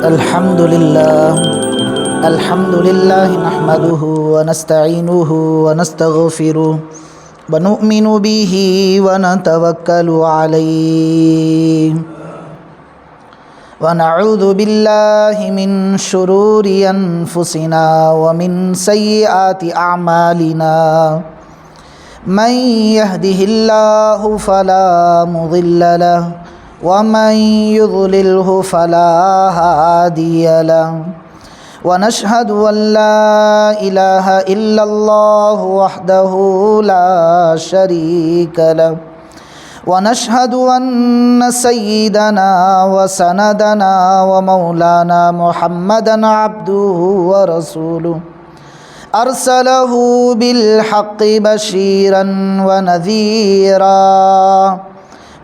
الحمد لله نحمده ونستعينه ونستغفره ونؤمن به ونتوكل عليه ونعوذ بالله من شرور أنفسنا ومن سيئات أعمالنا من يهده الله فلا مضل له ومن يضلله فلا هادي له ونشهد أن لا إله إلا الله وحده لا شريك له ونشهد أن سيدنا وسندنا ومولانا محمدا عبده ورسوله أرسله بالحق بشيرا ونذيرا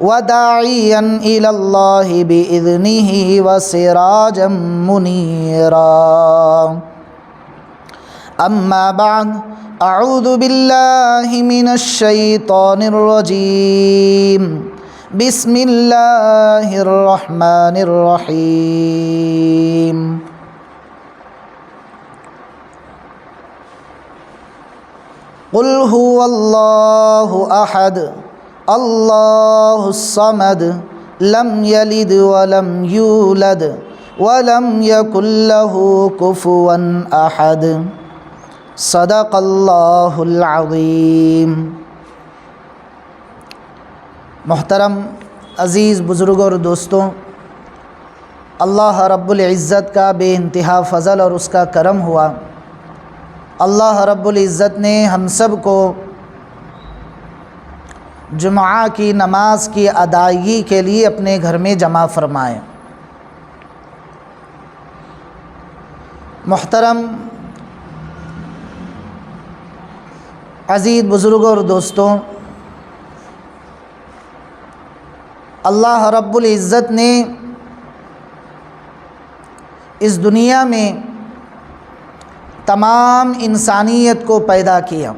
وداعيا إلى الله بإذنه وسراجا منيرا أما بعد أعوذ بالله من الشيطان الرجيم بسم الله الرحمن الرحيم قل هو الله أحد اللہ الصمد لم یلد ولم یولد ولم یکن لہ کفوا احد صدق اللہ العظیم۔ محترم عزیز بزرگوں اور دوستوں، اللہ رب العزت کا بے انتہا فضل اور اس کا کرم ہوا۔ اللہ رب العزت نے ہم سب کو جمعہ کی نماز کی ادائیگی کے لیے اپنے گھر میں جمع فرمائے۔ محترم عزیز بزرگوں اور دوستوں، اللہ رب العزت نے اس دنیا میں تمام انسانیت کو پیدا کیا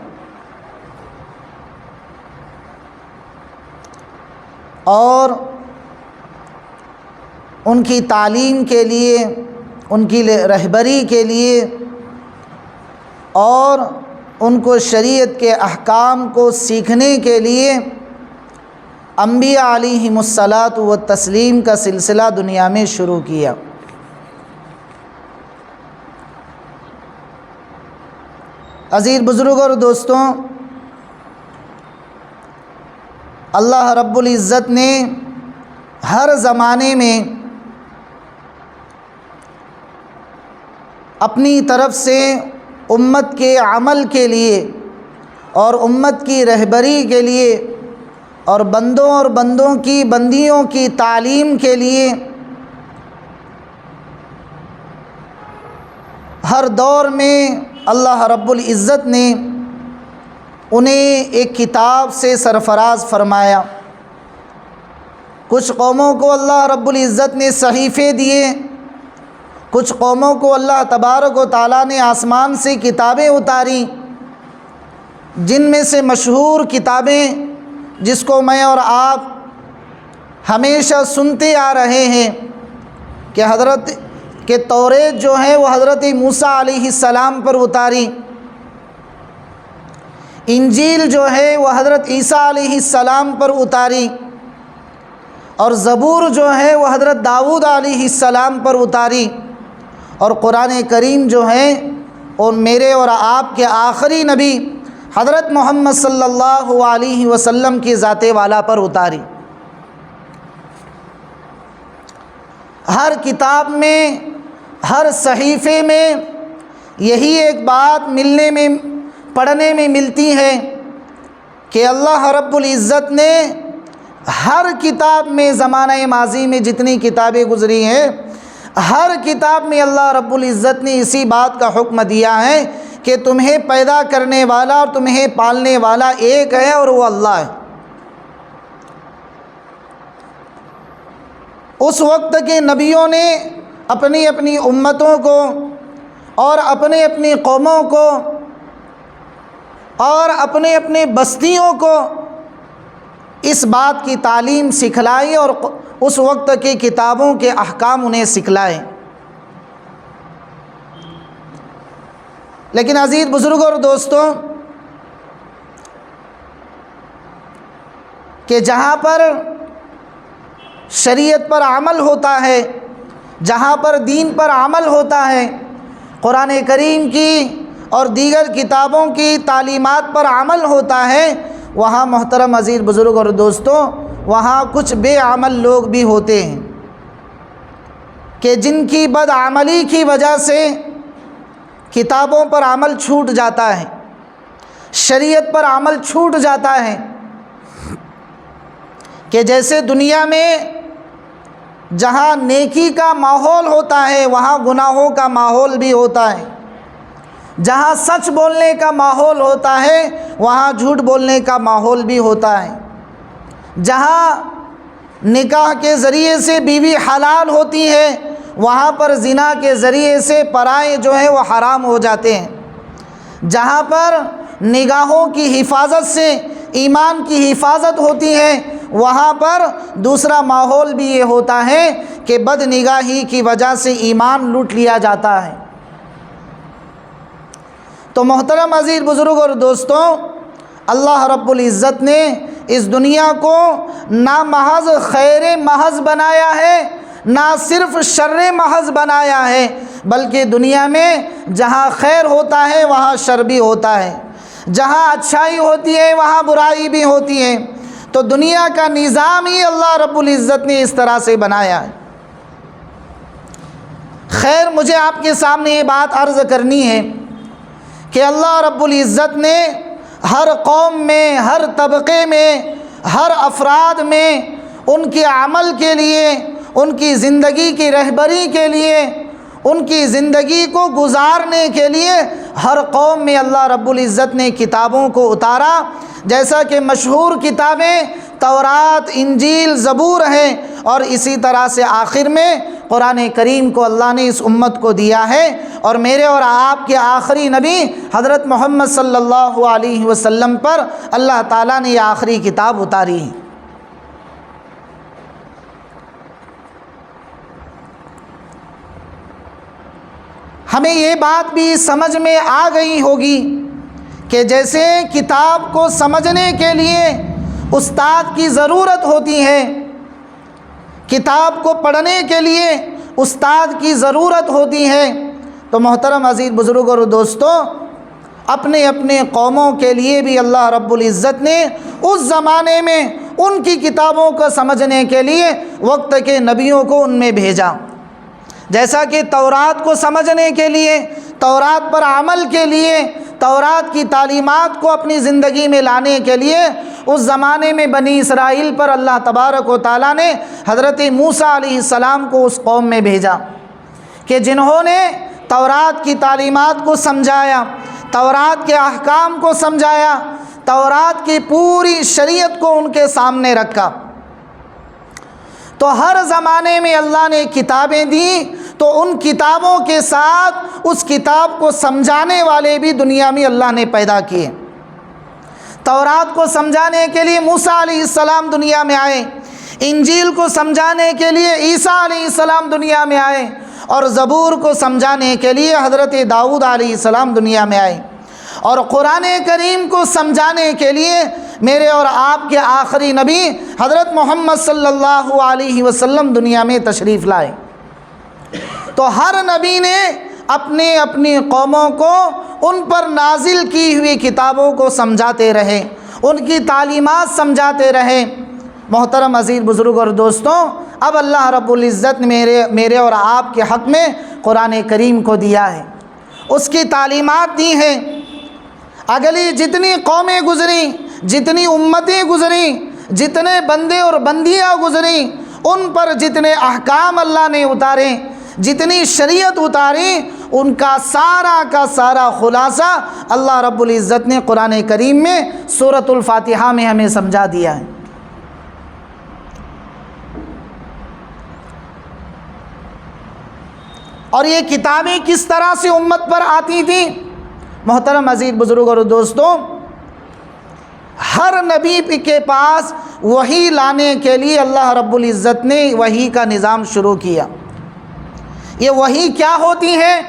اور ان کی تعلیم کے لیے، ان کی رہبری کے لیے اور ان کو شریعت کے احکام کو سیکھنے کے لیے انبیاء علیہم الصلاۃ والتسلیم کا سلسلہ دنیا میں شروع کیا۔ عزیز بزرگوں اور دوستوں، اللہ رب العزت نے ہر زمانے میں اپنی طرف سے امت کے عمل کے لیے اور امت کی رہبری کے لیے اور بندیوں کی تعلیم کے لیے ہر دور میں اللہ رب العزت نے انہیں ایک کتاب سے سرفراز فرمایا۔ کچھ قوموں کو اللہ رب العزت نے صحیفے دیے، کچھ قوموں کو اللہ تبارک و تعالیٰ نے آسمان سے کتابیں اتاری، جن میں سے مشہور کتابیں جس کو میں اور آپ ہمیشہ سنتے آ رہے ہیں کہ توریت جو ہے وہ حضرت موسیٰ علیہ السلام پر اتاری، انجیل جو ہے وہ حضرت عیسیٰ علیہ السلام پر اتاری، اور زبور جو ہے وہ حضرت داؤد علیہ السلام پر اتاری، اور قرآن کریم جو ہے اور میرے اور آپ کے آخری نبی حضرت محمد صلی اللہ علیہ وسلم کی ذات والا پر اتاری۔ ہر کتاب میں، ہر صحیفے میں یہی ایک بات پڑھنے میں ملتی ہے کہ اللہ رب العزت نے ہر کتاب میں، زمانہ ماضی میں جتنی کتابیں گزری ہیں، ہر کتاب میں اللہ رب العزت نے اسی بات کا حکم دیا ہے کہ تمہیں پیدا کرنے والا اور تمہیں پالنے والا ایک ہے اور وہ اللہ ہے۔ اس وقت کے نبیوں نے اپنی اپنی امتوں کو اور اپنی اپنی قوموں کو اور اپنے اپنے بستیوں کو اس بات کی تعلیم سکھلائی اور اس وقت کی کتابوں کے احکام انہیں سکھلائے۔ لیکن عزیز بزرگوں اور دوستوں، کہ جہاں پر شریعت پر عمل ہوتا ہے، جہاں پر دین پر عمل ہوتا ہے، قرآن کریم کی اور دیگر کتابوں کی تعلیمات پر عمل ہوتا ہے، وہاں محترم عزیز بزرگ اور دوستوں، وہاں کچھ بے عمل لوگ بھی ہوتے ہیں کہ جن کی بدعملی کی وجہ سے کتابوں پر عمل چھوٹ جاتا ہے، شریعت پر عمل چھوٹ جاتا ہے، کہ جیسے دنیا میں جہاں نیکی کا ماحول ہوتا ہے وہاں گناہوں کا ماحول بھی ہوتا ہے، جہاں سچ بولنے کا ماحول ہوتا ہے وہاں جھوٹ بولنے کا ماحول بھی ہوتا ہے، جہاں نکاح کے ذریعے سے بیوی حلال ہوتی ہے وہاں پر زنا کے ذریعے سے پرائے جو ہیں وہ حرام ہو جاتے ہیں، جہاں پر نگاہوں کی حفاظت سے ایمان کی حفاظت ہوتی ہے وہاں پر دوسرا ماحول بھی یہ ہوتا ہے کہ بد نگاہی کی وجہ سے ایمان لوٹ لیا جاتا ہے۔ تو محترم عزیز بزرگ اور دوستوں، اللہ رب العزت نے اس دنیا کو نہ محض خیر محض بنایا ہے، نہ صرف شر محض بنایا ہے، بلکہ دنیا میں جہاں خیر ہوتا ہے وہاں شر بھی ہوتا ہے، جہاں اچھائی ہوتی ہے وہاں برائی بھی ہوتی ہے۔ تو دنیا کا نظام ہی اللہ رب العزت نے اس طرح سے بنایا ہے۔ خیر، مجھے آپ کے سامنے یہ بات عرض کرنی ہے کہ اللہ رب العزت نے ہر قوم میں، ہر طبقے میں، ہر افراد میں ان کے عمل کے لیے، ان کی زندگی کی رہبری کے لیے، ان کی زندگی کو گزارنے کے لیے ہر قوم میں اللہ رب العزت نے کتابوں کو اتارا۔ جیسا کہ مشہور کتابیں تورات، انجیل، زبور ہیں، اور اسی طرح سے آخر میں قرآن کریم کو اللہ نے اس امت کو دیا ہے، اور میرے اور آپ کے آخری نبی حضرت محمد صلی اللہ علیہ وسلم پر اللہ تعالیٰ نے یہ آخری کتاب اتاری ہے۔ ہمیں یہ بات بھی سمجھ میں آ گئی ہوگی کہ جیسے کتاب کو سمجھنے کے لیے استاد کی ضرورت ہوتی ہے، کتاب کو پڑھنے کے لیے استاد کی ضرورت ہوتی ہے، تو محترم عزیز بزرگ اور دوستوں، اپنے اپنے قوموں کے لیے بھی اللہ رب العزت نے اس زمانے میں ان کی کتابوں کو سمجھنے کے لیے وقت کے نبیوں کو ان میں بھیجا۔ جیسا کہ تورات کو سمجھنے کے لیے، تورات پر عمل کے لیے، تورات کی تعلیمات کو اپنی زندگی میں لانے کے لیے اس زمانے میں بنی اسرائیل پر اللہ تبارک و تعالیٰ نے حضرت موسیٰ علیہ السلام کو اس قوم میں بھیجا کہ جنہوں نے تورات کی تعلیمات کو سمجھایا، تورات کے احکام کو سمجھایا، تورات کی پوری شریعت کو ان کے سامنے رکھا۔ تو ہر زمانے میں اللہ نے کتابیں دیں، تو ان کتابوں کے ساتھ اس کتاب کو سمجھانے والے بھی دنیا میں اللہ نے پیدا کیے۔ تورات کو سمجھانے کے لیے موسیٰ علیہ السلام دنیا میں آئے، انجیل کو سمجھانے کے لیے عیسیٰ علیہ السلام دنیا میں آئے، اور زبور کو سمجھانے کے لیے حضرت داؤد علیہ السلام دنیا میں آئے، اور قرآن کریم کو سمجھانے کے لیے میرے اور آپ کے آخری نبی حضرت محمد صلی اللہ علیہ وسلم دنیا میں تشریف لائے۔ تو ہر نبی نے اپنے اپنی قوموں کو ان پر نازل کی ہوئی کتابوں کو سمجھاتے رہے، ان کی تعلیمات سمجھاتے رہے۔ محترم عزیز بزرگ اور دوستوں، اب اللہ رب العزت نے میرے اور آپ کے حق میں قرآن کریم کو دیا ہے، اس کی تعلیمات دی ہیں۔ اگلی جتنی قومیں گزریں، جتنی امتیں گزریں، جتنے بندے اور بندیاں گزریں، ان پر جتنے احکام اللہ نے اتارے، جتنی شریعت اتاری، ان کا سارا خلاصہ اللہ رب العزت نے قرآن کریم میں سورۃ الفاتحہ میں ہمیں سمجھا دیا ہے۔ اور یہ کتابیں کس طرح سے امت پر آتی تھیں؟ محترم عزیز بزرگ اور دوستوں، ہر نبی کے پاس وحی لانے کے لیے اللہ رب العزت نے وحی کا نظام شروع کیا۔ یہ وحی کیا ہوتی ہے؟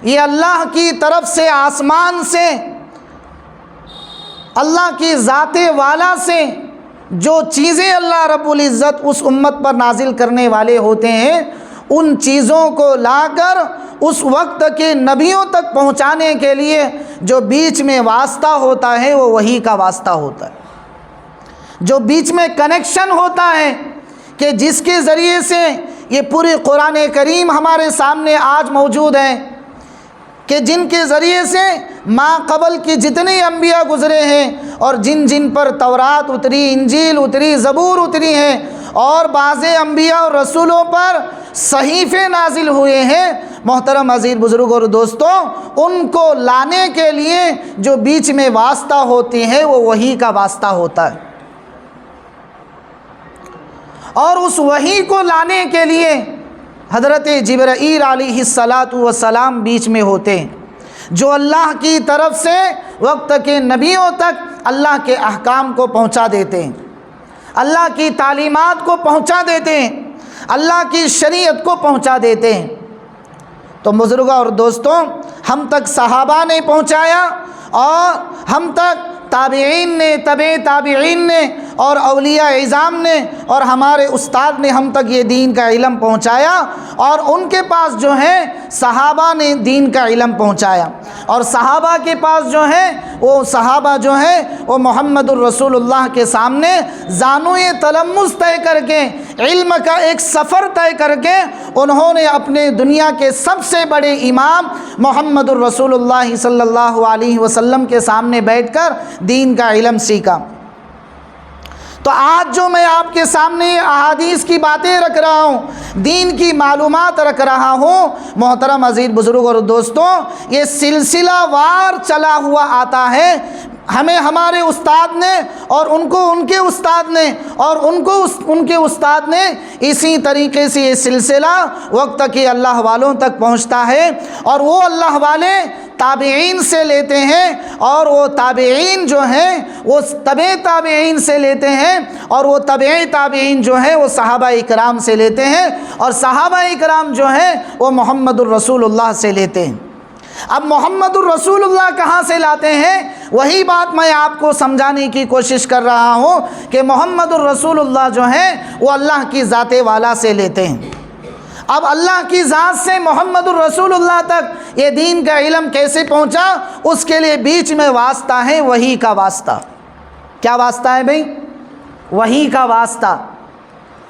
یہ اللہ کی طرف سے آسمان سے، اللہ کی ذات والا سے جو چیزیں اللہ رب العزت اس امت پر نازل کرنے والے ہوتے ہیں، ان چیزوں کو لا کر اس وقت کے نبیوں تک پہنچانے کے لیے جو بیچ میں واسطہ ہوتا ہے وہ وحی کا واسطہ ہوتا ہے، جو بیچ میں کنیکشن ہوتا ہے کہ جس کے ذریعے سے یہ پوری قرآن کریم ہمارے سامنے آج موجود ہے، کہ جن کے ذریعے سے ما قبل کی جتنے انبیاء گزرے ہیں اور جن جن پر تورات اتری، انجیل اتری، زبور اتری ہیں، اور بعض انبیاء اور رسولوں پر صحیفے نازل ہوئے ہیں، محترم عزیز بزرگ اور دوستوں، ان کو لانے کے لیے جو بیچ میں واسطہ ہوتی ہے وہ وحی کا واسطہ ہوتا ہے، اور اس وحی کو لانے کے لیے حضرت جبرائیل علیہ السلام بیچ میں ہوتے ہیں، جو اللہ کی طرف سے وقت کے نبیوں تک اللہ کے احکام کو پہنچا دیتے ہیں، اللہ کی تعلیمات کو پہنچا دیتے ہیں، اللہ کی شریعت کو پہنچا دیتے ہیں۔ تو بزرگوں اور دوستوں، ہم تک صحابہ نے پہنچایا، اور ہم تک تابعین نے، تبع تابعین نے، اور اولیاء اعظام نے، اور ہمارے استاد نے ہم تک یہ دین کا علم پہنچایا، اور ان کے پاس جو ہے صحابہ نے دین کا علم پہنچایا، اور صحابہ کے پاس جو ہے وہ صحابہ جو ہے وہ محمد الرسول اللہ کے سامنے زانوئے تلمس طے کر کے، علم کا ایک سفر طے کر کے، انہوں نے اپنے دنیا کے سب سے بڑے امام محمد الرسول اللہ صلی اللہ علیہ وسلم کے سامنے بیٹھ کر دین کا علم سیکھا۔ تو آج جو میں آپ کے سامنے احادیث کی باتیں رکھ رہا ہوں، دین کی معلومات رکھ رہا ہوں، محترم عزیز بزرگ اور دوستوں، یہ سلسلہ وار چلا ہوا آتا ہے۔ ہمیں ہمارے استاد نے، اور ان کو ان کے استاد نے، اور ان کو ان کے استاد نے، اسی طریقے سے یہ سلسلہ وقت کے اللہ والوں تک پہنچتا ہے، اور وہ اللہ والے تابعین سے لیتے ہیں، اور وہ تابعین جو ہیں وہ تبع تابعین سے لیتے ہیں، اور وہ تبع تابعین جو ہیں وہ صحابہ اکرام سے لیتے ہیں، اور صحابہ اکرام جو ہیں وہ محمد الرسول اللہ سے لیتے ہیں۔ اب محمد الرسول اللہ کہاں سے لاتے ہیں؟ وہی بات میں آپ کو سمجھانے کی کوشش کر رہا ہوں کہ محمد الرسول اللہ جو ہیں وہ اللہ کی ذات والا سے لیتے ہیں۔ اب اللہ کی ذات سے محمد الرسول اللہ تک یہ دین کا علم کیسے پہنچا؟ اس کے لیے بیچ میں واسطہ ہے وحی کا واسطہ۔ کیا واسطہ ہے بھئی؟ وحی کا واسطہ۔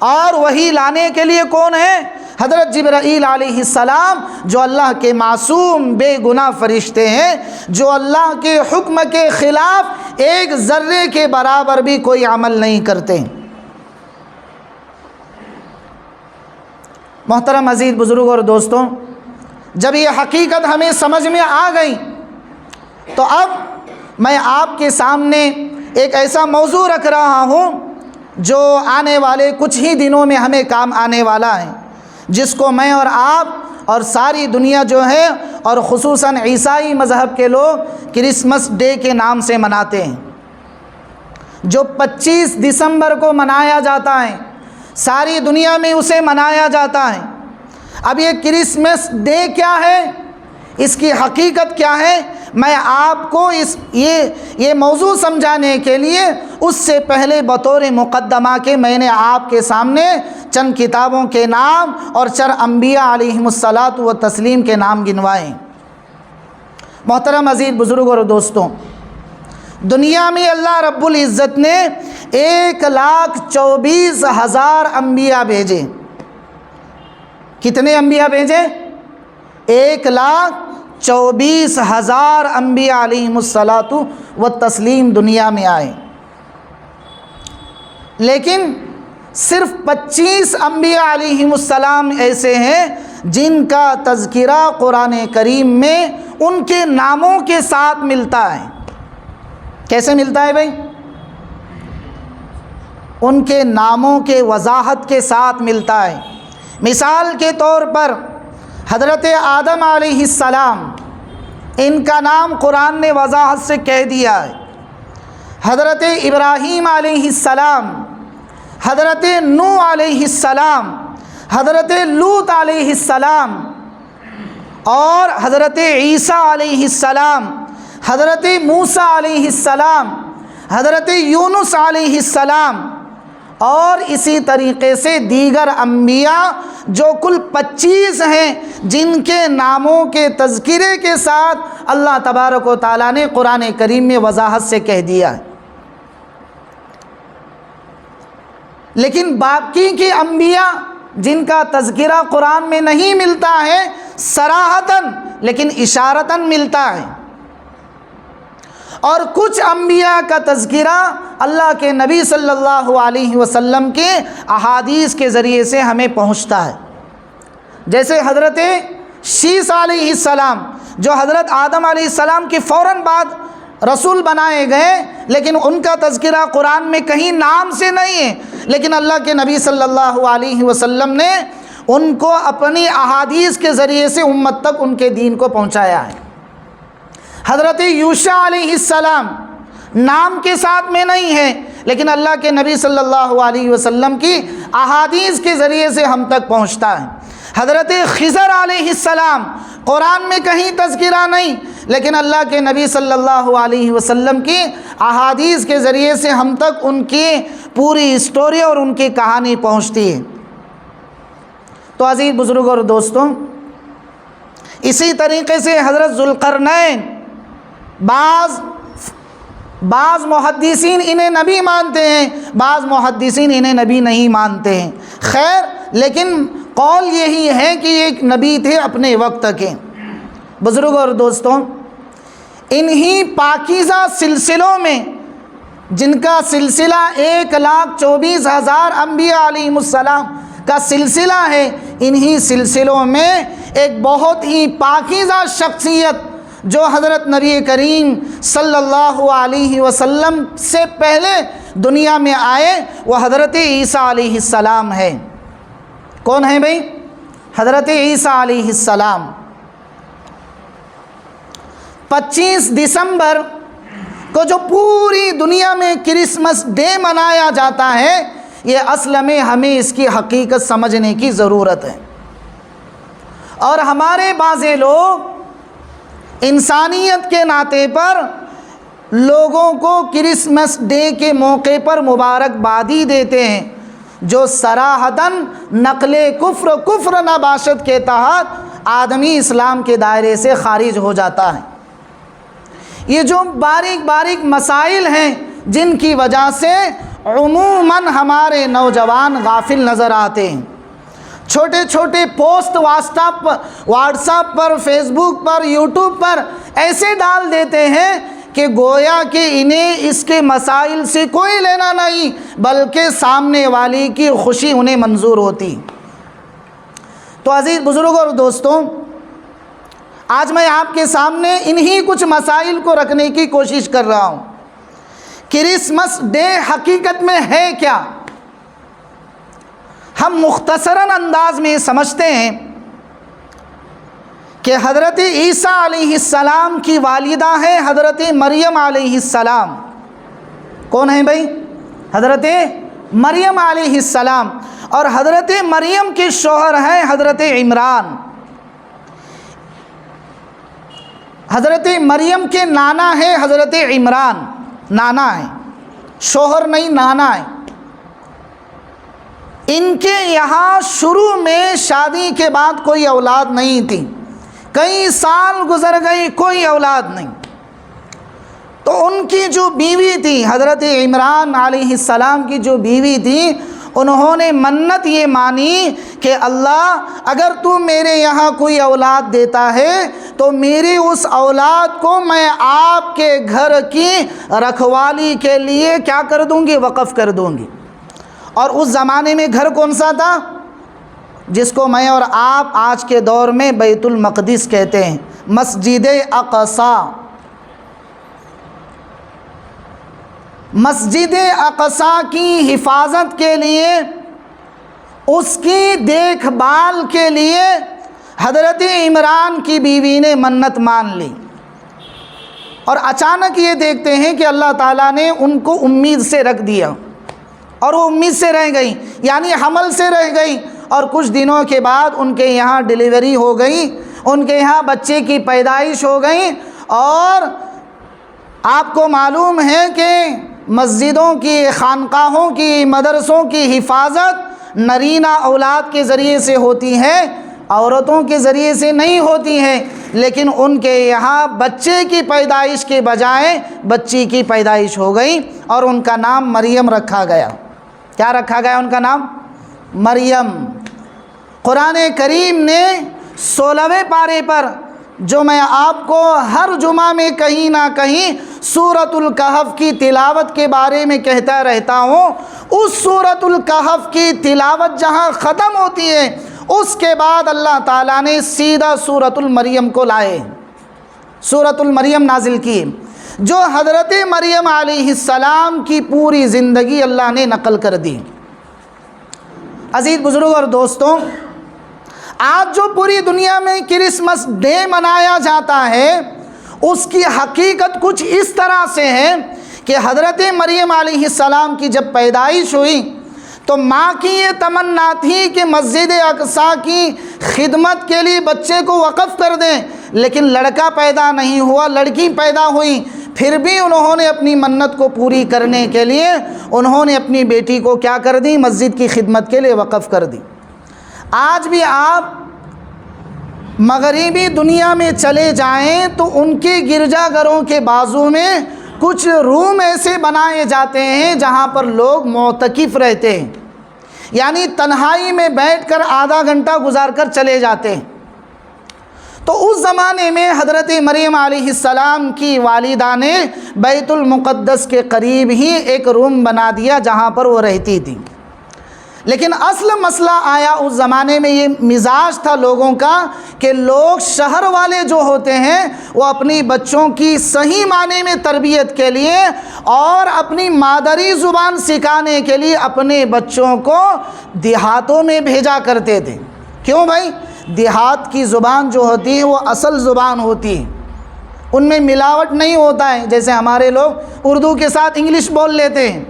اور وحی لانے کے لیے کون ہے؟ حضرت جبرائیل علیہ السلام، جو اللہ کے معصوم بے گناہ فرشتے ہیں، جو اللہ کے حکم کے خلاف ایک ذرے کے برابر بھی کوئی عمل نہیں کرتے۔ محترم عزیز بزرگ اور دوستوں، جب یہ حقیقت ہمیں سمجھ میں آ گئی تو اب میں آپ کے سامنے ایک ایسا موضوع رکھ رہا ہوں جو آنے والے کچھ ہی دنوں میں ہمیں کام آنے والا ہے، جس کو میں اور آپ اور ساری دنیا جو ہے، اور خصوصاً عیسائی مذہب کے لوگ کرسمس ڈے کے نام سے مناتے ہیں، جو 25 دسمبر کو منایا جاتا ہے، ساری دنیا میں اسے منایا جاتا ہے۔ اب یہ کرسمس ڈے کیا ہے، اس کی حقیقت کیا ہے، میں آپ کو یہ موضوع سمجھانے کے لیے اس سے پہلے بطور مقدمہ کے میں نے آپ کے سامنے چند کتابوں کے نام اور چند انبیاء علیہم الصلاۃ و تسلیم کے نام گنوائے۔ محترم عزیز بزرگ اور دوستوں، دنیا میں اللہ رب العزت نے 1,24,000 انبیاء بھیجے۔ کتنے انبیاء بھیجے؟ 1,24,000 انبیاء علیہم الصلاۃ و تسلیم دنیا میں آئے، لیکن صرف 25 انبیاء علیہم السلام ایسے ہیں جن کا تذکرہ قرآن کریم میں ان کے ناموں کے ساتھ ملتا ہے۔ کیسے ملتا ہے بھائی؟ ان کے ناموں کے وضاحت کے ساتھ ملتا ہے۔ مثال کے طور پر حضرت آدم علیہ السلام، ان کا نام قرآن نے وضاحت سے کہہ دیا ہے۔ حضرت ابراہیم علیہ السلام، حضرت نوح علیہ السلام، حضرت لوط علیہ السلام، اور حضرت عیسیٰ علیہ السلام، حضرت موسیٰ علیہ السلام، حضرت یونس علیہ السلام، اور اسی طریقے سے دیگر انبیاء جو کل 25 ہیں، جن کے ناموں کے تذکرے کے ساتھ اللہ تبارک و تعالیٰ نے قرآن کریم میں وضاحت سے کہہ دیا ہے۔ لیکن باقی کے انبیاء جن کا تذکرہ قرآن میں نہیں ملتا ہے صراحتاً، لیکن اشارتاً ملتا ہے، اور کچھ انبیاء کا تذکرہ اللہ کے نبی صلی اللہ علیہ وسلم کے احادیث کے ذریعے سے ہمیں پہنچتا ہے۔ جیسے حضرت شیس علیہ السلام، جو حضرت آدم علیہ السلام کے فوراً بعد رسول بنائے گئے، لیکن ان کا تذکرہ قرآن میں کہیں نام سے نہیں ہے، لیکن اللہ کے نبی صلی اللہ علیہ وسلم نے ان کو اپنی احادیث کے ذریعے سے امت تک ان کے دین کو پہنچایا ہے۔ حضرت یوشع علیہ السلام نام کے ساتھ میں نہیں ہے، لیکن اللہ کے نبی صلی اللہ علیہ وسلم کی احادیث کے ذریعے سے ہم تک پہنچتا ہے۔ حضرت خضر علیہ السلام قرآن میں کہیں تذکرہ نہیں، لیکن اللہ کے نبی صلی اللہ علیہ وسلم کی احادیث کے ذریعے سے ہم تک ان کی پوری اسٹوری اور ان کی کہانی پہنچتی ہے۔ تو عزیز بزرگ اور دوستوں، اسی طریقے سے حضرت ذوالقرنین، بعض محدثین انہیں نبی مانتے ہیں، بعض محدثین انہیں نبی نہیں مانتے ہیں۔ خیر، لیکن قول یہی ہے کہ یہ ایک نبی تھے اپنے وقت کے۔ بزرگوں اور دوستوں، انہی پاکیزہ سلسلوں میں، جن کا سلسلہ 1,24,000 انبیاء علیہ السلام کا سلسلہ ہے، انہی سلسلوں میں ایک بہت ہی پاکیزہ شخصیت جو حضرت نبی کریم صلی اللہ علیہ وسلم سے پہلے دنیا میں آئے، وہ حضرت عیسیٰ علیہ السلام ہے۔ کون ہے بھائی؟ حضرت عیسیٰ علیہ السلام۔ 25 دسمبر کو جو پوری دنیا میں کرسمس ڈے منایا جاتا ہے، یہ اصل میں ہمیں اس کی حقیقت سمجھنے کی ضرورت ہے۔ اور ہمارے بعض لوگ انسانیت کے ناطے پر لوگوں کو کرسمس ڈے کے موقع پر مبارکبادی دیتے ہیں، جو صراحتاً نقل کفر نباشت کے تحت آدمی اسلام کے دائرے سے خارج ہو جاتا ہے۔ یہ جو باریک مسائل ہیں، جن کی وجہ سے عموماً ہمارے نوجوان غافل نظر آتے ہیں۔ چھوٹے چھوٹے پوسٹ واٹس ایپ پر، فیس بک پر، یوٹیوب پر ایسے ڈال دیتے ہیں کہ گویا کہ انہیں اس کے مسائل سے کوئی لینا نہیں، بلکہ سامنے والی کی خوشی انہیں منظور ہوتی۔ تو عزیز بزرگوں اور دوستوں، آج میں آپ کے سامنے انہی کچھ مسائل کو رکھنے کی کوشش کر رہا ہوں۔ کرسمس ڈے حقیقت میں ہے کیا؟ ہم مختصراً انداز میں سمجھتے ہیں کہ حضرت عیسیٰ علیہ السلام کی والدہ ہے حضرت مریم علیہ السلام۔ کون ہیں بھائی؟ حضرت مریم علیہ السلام۔ اور حضرت مریم کے شوہر ہیں حضرت عمران۔ حضرت مریم کے نانا ہے حضرت عمران، نانا ہے، شوہر نہیں، نانا ہے۔ ان کے یہاں شروع میں شادی کے بعد کوئی اولاد نہیں تھی، کئی سال گزر گئی، کوئی اولاد نہیں۔ تو ان کی جو بیوی تھی، حضرت عمران علیہ السلام کی جو بیوی تھی، انہوں نے منت یہ مانی کہ اللہ اگر تو میرے یہاں کوئی اولاد دیتا ہے تو میری اس اولاد کو میں آپ کے گھر کی رکھوالی کے لیے کیا کر دوں گی؟ وقف کر دوں گی۔ اور اس زمانے میں گھر کون سا تھا؟ جس کو میں اور آپ آج کے دور میں بیت المقدس کہتے ہیں، مسجد اقصی۔ مسجد اقصی کی حفاظت کے لیے، اس کی دیکھ بھال کے لیے حضرت عمران کی بیوی نے منت مان لی، اور اچانک یہ دیکھتے ہیں کہ اللہ تعالیٰ نے ان کو امید سے رکھ دیا، اور وہ امید سے رہ گئی، یعنی حمل سے رہ گئی، اور کچھ دنوں کے بعد ان کے یہاں ڈیلیوری ہو گئی، ان کے یہاں بچے کی پیدائش ہو گئی، اور آپ کو معلوم ہے کہ مسجدوں کی، خانقاہوں کی، مدرسوں کی حفاظت نرینہ اولاد کے ذریعے سے ہوتی ہے، عورتوں کے ذریعے سے نہیں ہوتی ہے، لیکن ان کے یہاں بچے کی پیدائش کے بجائے بچی کی پیدائش ہو گئی، اور ان کا نام مریم رکھا گیا۔ کیا رکھا گیا ان کا نام؟ مریم۔ قرآن کریم نے 16ویں پارے پر، جو میں آپ کو ہر جمعہ میں کہیں نہ کہیں سورۃ الکہف کی تلاوت کے بارے میں کہتا رہتا ہوں، اس سورۃ الکہف کی تلاوت جہاں ختم ہوتی ہے، اس کے بعد اللہ تعالیٰ نے سیدھا سورۃ المریم کو لائے، سورۃ المریم نازل کی، جو حضرت مریم علیہ السلام کی پوری زندگی اللہ نے نقل کر دی۔ عزیز بزرگ اور دوستوں، آج جو پوری دنیا میں کرسمس ڈے منایا جاتا ہے، اس کی حقیقت کچھ اس طرح سے ہے کہ حضرت مریم علیہ السلام کی جب پیدائش ہوئی تو ماں کی یہ تمنا تھی کہ مسجد اقصیٰ کی خدمت کے لیے بچے کو وقف کر دیں، لیکن لڑکا پیدا نہیں ہوا، لڑکی پیدا ہوئی۔ پھر بھی انہوں نے اپنی منت کو پوری کرنے کے لیے انہوں نے اپنی بیٹی کو کیا کر دی؟ مسجد کی خدمت کے لیے وقف کر دی۔ آج بھی آپ مغربی دنیا میں چلے جائیں تو ان کے گرجا گھروں کے بازو میں کچھ روم ایسے بنائے جاتے ہیں جہاں پر لوگ معتکف رہتے ہیں، یعنی تنہائی میں بیٹھ کر آدھا گھنٹہ گزار کر چلے جاتے ہیں۔ تو اس زمانے میں حضرت مریم علیہ السلام کی والدہ نے بیت المقدس کے قریب ہی ایک روم بنا دیا جہاں پر وہ رہتی تھی۔ لیکن اصل مسئلہ آیا اس زمانے میں، یہ مزاج تھا لوگوں کا کہ لوگ شہر والے جو ہوتے ہیں وہ اپنی بچوں کی صحیح معنی میں تربیت کے لیے اور اپنی مادری زبان سکھانے کے لیے اپنے بچوں کو دیہاتوں میں بھیجا کرتے تھے۔ کیوں بھائی؟ دیہات کی زبان جو ہوتی ہے وہ اصل زبان ہوتی ہے، ان میں ملاوٹ نہیں ہوتا ہے۔ جیسے ہمارے لوگ اردو کے ساتھ انگلش بول لیتے ہیں،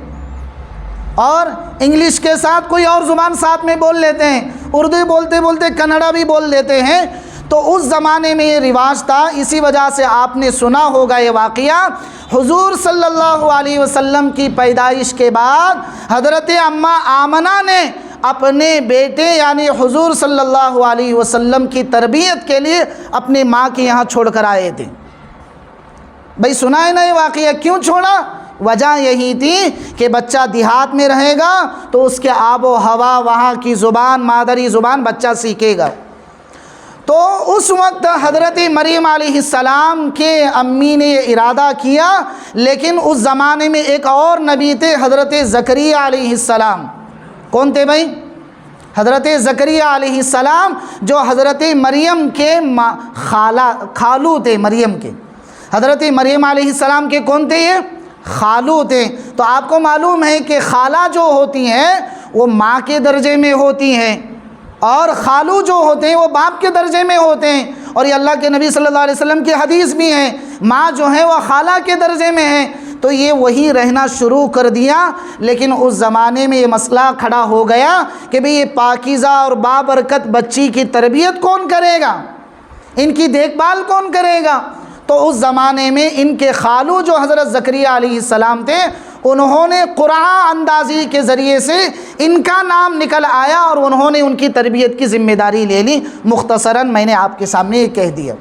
اور انگلش کے ساتھ کوئی اور زبان ساتھ میں بول لیتے ہیں، اردو بولتے بولتے کنڑا بھی بول لیتے ہیں۔ تو اس زمانے میں یہ رواج تھا، اسی وجہ سے آپ نے سنا ہوگا یہ واقعہ۔ حضور صلی اللہ علیہ وسلم کی پیدائش کے بعد حضرت اماں آمنہ نے اپنے بیٹے یعنی حضور صلی اللہ علیہ وسلم کی تربیت کے لیے اپنی ماں کے یہاں چھوڑ کر آئے تھے۔ بھائی سنا ہے نا یہ واقعہ؟ کیوں چھوڑا؟ وجہ یہی تھی کہ بچہ دیہات میں رہے گا تو اس کے آب و ہوا، وہاں کی زبان، مادری زبان بچہ سیکھے گا۔ تو اس وقت حضرت مریم علیہ السلام کے امی نے یہ ارادہ کیا، لیکن اس زمانے میں ایک اور نبی تھے، حضرت زکریا علیہ السلام۔ کون تھے بھائی؟ حضرت زکریا علیہ السلام، جو حضرت مریم کے خالو تھے، مریم کے۔ حضرت مریم علیہ السلام کے کون تھے؟ یہ خالو تھے۔ تو آپ کو معلوم ہے کہ خالہ جو ہوتی ہیں وہ ماں کے درجے میں ہوتی ہیں، اور خالو جو ہوتے ہیں وہ باپ کے درجے میں ہوتے ہیں، اور یہ اللہ کے نبی صلی اللہ علیہ وسلم کی حدیث بھی ہے، ماں جو ہے وہ خالہ کے درجے میں ہے۔ تو یہ وہی رہنا شروع کر دیا، لیکن اس زمانے میں یہ مسئلہ کھڑا ہو گیا کہ بھئی یہ پاکیزہ اور بابرکت بچی کی تربیت کون کرے گا، ان کی دیکھ بھال کون کرے گا؟ تو اس زمانے میں ان کے خالو جو حضرت زکریا علیہ السلام تھے، انہوں نے قرآن اندازی کے ذریعے سے ان کا نام نکل آیا اور انہوں نے ان کی تربیت کی ذمہ داری لے لی۔ مختصراً میں نے آپ کے سامنے یہ کہہ دیا۔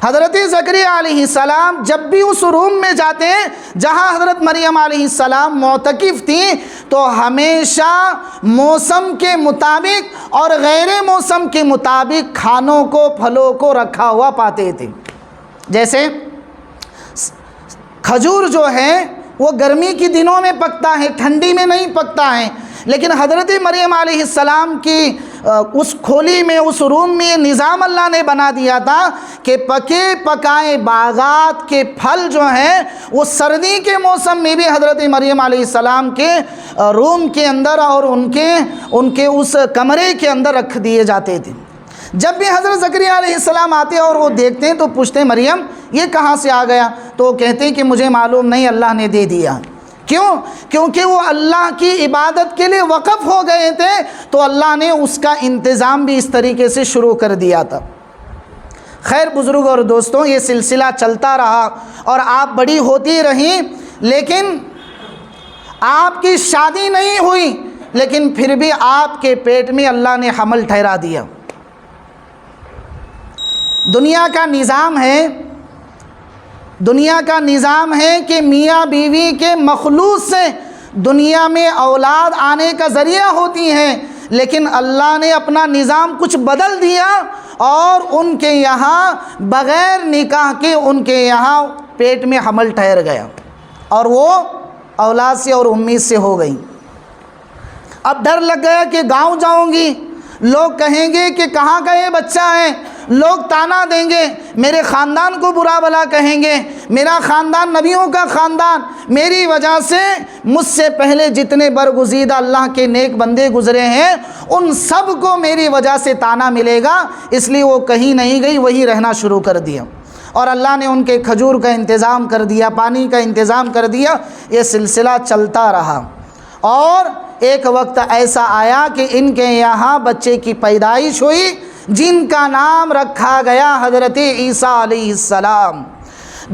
حضرت زکریا علیہ السلام جب بھی اس روم میں جاتے ہیں جہاں حضرت مریم علیہ السلام معتکف تھیں، تو ہمیشہ موسم کے مطابق اور غیر موسم کے مطابق کھانوں کو، پھلوں کو رکھا ہوا پاتے تھے۔ جیسے کھجور جو ہے وہ گرمی کے دنوں میں پکتا ہے، ٹھنڈی میں نہیں پکتا ہے، لیکن حضرت مریم علیہ السلام کی اس کھولی میں، اس روم میں یہ نظام اللہ نے بنا دیا تھا کہ پکے پکائے باغات کے پھل جو ہیں وہ سردی کے موسم میں بھی حضرت مریم علیہ السلام کے روم کے اندر اور ان کے اس کمرے کے اندر رکھ دیے جاتے تھے۔ جب بھی حضرت زکریا علیہ السلام آتے اور وہ دیکھتے ہیں تو پوچھتے ہیں مریم یہ کہاں سے آ گیا؟ تو وہ کہتے ہیں کہ مجھے معلوم نہیں، اللہ نے دے دیا۔ کیوں؟ کیونکہ وہ اللہ کی عبادت کے لیے وقف ہو گئے تھے، تو اللہ نے اس کا انتظام بھی اس طریقے سے شروع کر دیا تھا۔ خیر بزرگ اور دوستوں، یہ سلسلہ چلتا رہا اور آپ بڑی ہوتی رہیں، لیکن آپ کی شادی نہیں ہوئی، لیکن پھر بھی آپ کے پیٹ میں اللہ نے حمل ٹھہرا دیا۔ دنیا کا نظام ہے کہ میاں بیوی کے مخلوط سے دنیا میں اولاد آنے کا ذریعہ ہوتی ہیں، لیکن اللہ نے اپنا نظام کچھ بدل دیا اور ان کے یہاں بغیر نکاح کے ان کے یہاں پیٹ میں حمل ٹھہر گیا اور وہ اولاد سے اور امید سے ہو گئی۔ اب ڈر لگ گیا کہ گاؤں جاؤں گی، لوگ کہیں گے کہ کہاں کا یہ بچہ ہے، لوگ طعنہ دیں گے، میرے خاندان کو برا بھلا کہیں گے، میرا خاندان نبیوں کا خاندان، میری وجہ سے مجھ سے پہلے جتنے برگزیدہ اللہ کے نیک بندے گزرے ہیں ان سب کو میری وجہ سے طعنہ ملے گا، اس لیے وہ کہیں نہیں گئی، وہی رہنا شروع کر دیا۔ اور اللہ نے ان کے کھجور کا انتظام کر دیا، پانی کا انتظام کر دیا، یہ سلسلہ چلتا رہا۔ اور ایک وقت ایسا آیا کہ ان کے یہاں بچے کی پیدائش ہوئی جن کا نام رکھا گیا حضرت عیسیٰ علیہ السلام۔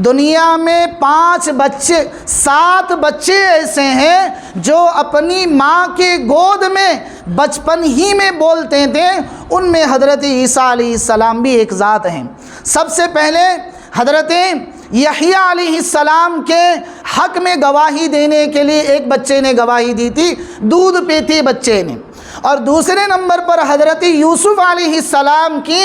دنیا میں 7 بچے ایسے ہیں جو اپنی ماں کے گود میں بچپن ہی میں بولتے تھے، ان میں حضرت عیسیٰ علیہ السلام بھی ایک ذات ہیں۔ سب سے پہلے حضرت یحییٰ علیہ السلام کے حق میں گواہی دینے کے لیے ایک بچے نے گواہی دی تھی، دودھ پیتے بچے نے، اور دوسرے نمبر پر حضرت یوسف علیہ السلام کی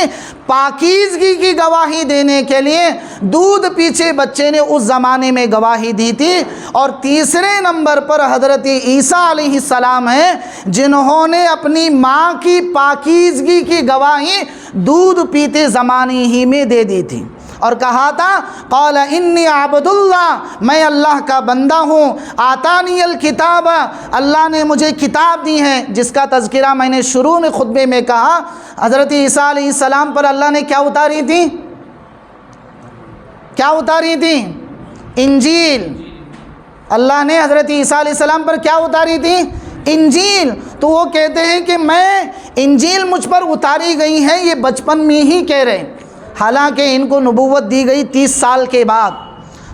پاکیزگی کی گواہی دینے کے لیے دودھ پیچھے بچے نے اس زمانے میں گواہی دی تھی، اور تیسرے نمبر پر حضرت عیسیٰ علیہ السلام ہیں جنہوں نے اپنی ماں کی پاکیزگی کی گواہی دودھ پیتے زمانے ہی میں دے دی تھی اور کہا تھا قال انی عبد اللہ، میں اللہ کا بندہ ہوں، آتانی الکتاب، اللہ نے مجھے کتاب دی ہے، جس کا تذکرہ میں نے شروع میں خطبے میں کہا۔ حضرت عیسیٰ علیہ السلام پر اللہ نے کیا اتاری تھی؟ انجیل۔ اللہ نے حضرت عیسیٰ علیہ السلام پر کیا اتاری تھی؟ انجیل۔ تو وہ کہتے ہیں کہ میں انجیل مجھ پر اتاری گئی ہے، یہ بچپن میں ہی کہہ رہے ہیں، حالانکہ ان کو نبوت دی گئی 30 سال کے بعد۔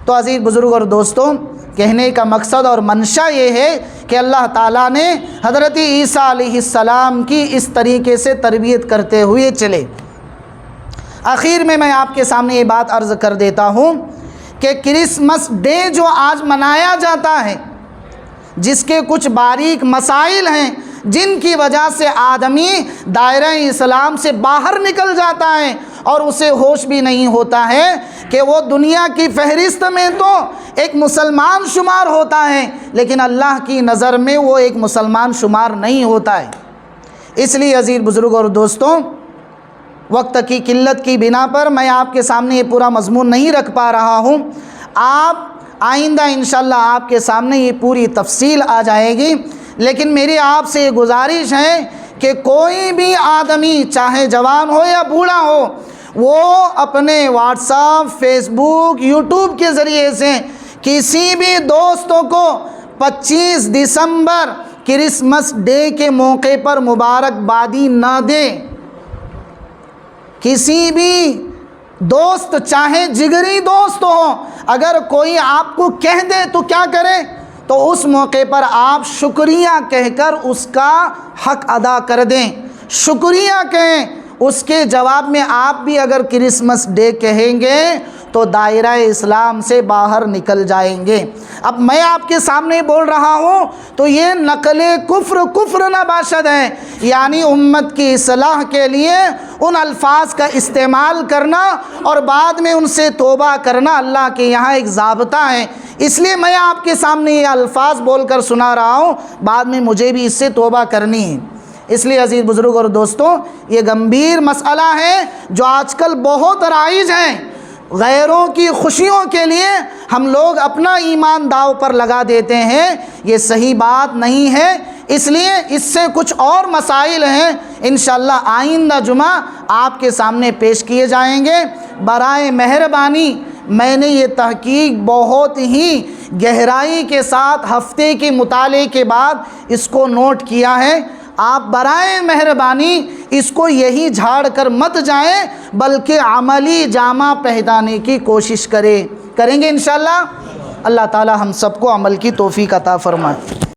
تو عزیز بزرگ اور دوستوں، کہنے کا مقصد اور منشا یہ ہے کہ اللہ تعالیٰ نے حضرت عیسیٰ علیہ السلام کی اس طریقے سے تربیت کرتے ہوئے چلے۔ آخر میں آپ کے سامنے یہ بات عرض کر دیتا ہوں کہ کرسمس ڈے جو آج منایا جاتا ہے، جس کے کچھ باریک مسائل ہیں جن کی وجہ سے آدمی دائرہ اسلام سے باہر نکل جاتا ہے اور اسے ہوش بھی نہیں ہوتا ہے کہ وہ دنیا کی فہرست میں تو ایک مسلمان شمار ہوتا ہے، لیکن اللہ کی نظر میں وہ ایک مسلمان شمار نہیں ہوتا ہے۔ اس لیے عزیز بزرگ اور دوستوں، وقت کی قلت کی بنا پر میں آپ کے سامنے یہ پورا مضمون نہیں رکھ پا رہا ہوں۔ آپ آئندہ انشاءاللہ آپ کے سامنے یہ پوری تفصیل آ جائے گی، لیکن میری آپ سے یہ گزارش ہے کہ کوئی بھی آدمی چاہے جوان ہو یا بوڑھا ہو، وہ اپنے واٹس ایپ، فیس بک، یوٹیوب کے ذریعے سے کسی بھی دوستوں کو 25 دسمبر کرسمس ڈے کے موقع پر مبارکبادی نہ دے۔ کسی بھی دوست، چاہے جگری دوست ہو، اگر کوئی آپ کو کہہ دے تو کیا کرے؟ تو اس موقع پر آپ شکریہ کہہ کر اس کا حق ادا کر دیں، شکریہ کہیں۔ اس کے جواب میں آپ بھی اگر کرسمس ڈے کہیں گے تو دائرہ اسلام سے باہر نکل جائیں گے۔ اب میں آپ کے سامنے بول رہا ہوں تو یہ نقل کفر نباشد ہے، یعنی امت کی اصلاح کے لیے ان الفاظ کا استعمال کرنا اور بعد میں ان سے توبہ کرنا اللہ کے یہاں ایک ضابطہ ہے۔ اس لیے میں آپ کے سامنے یہ الفاظ بول کر سنا رہا ہوں، بعد میں مجھے بھی اس سے توبہ کرنی ہے۔ اس لیے عزیز بزرگ اور دوستوں، یہ گمبھیر مسئلہ ہے جو آج کل بہت رائج ہے۔ غیروں کی خوشیوں کے لیے ہم لوگ اپنا ایمان داؤ پر لگا دیتے ہیں، یہ صحیح بات نہیں ہے۔ اس لیے اس سے کچھ اور مسائل ہیں، انشاءاللہ آئندہ جمعہ آپ کے سامنے پیش کیے جائیں گے۔ برائے مہربانی میں نے یہ تحقیق بہت ہی گہرائی کے ساتھ ہفتے کے مطالعے کے بعد اس کو نوٹ کیا ہے۔ آپ برائے مہربانی اس کو یہی جھاڑ کر مت جائیں، بلکہ عملی جامہ پہنانے کی کوشش کریں گے انشاءاللہ۔ اللہ تعالی ہم سب کو عمل کی توفیق عطا فرمائے۔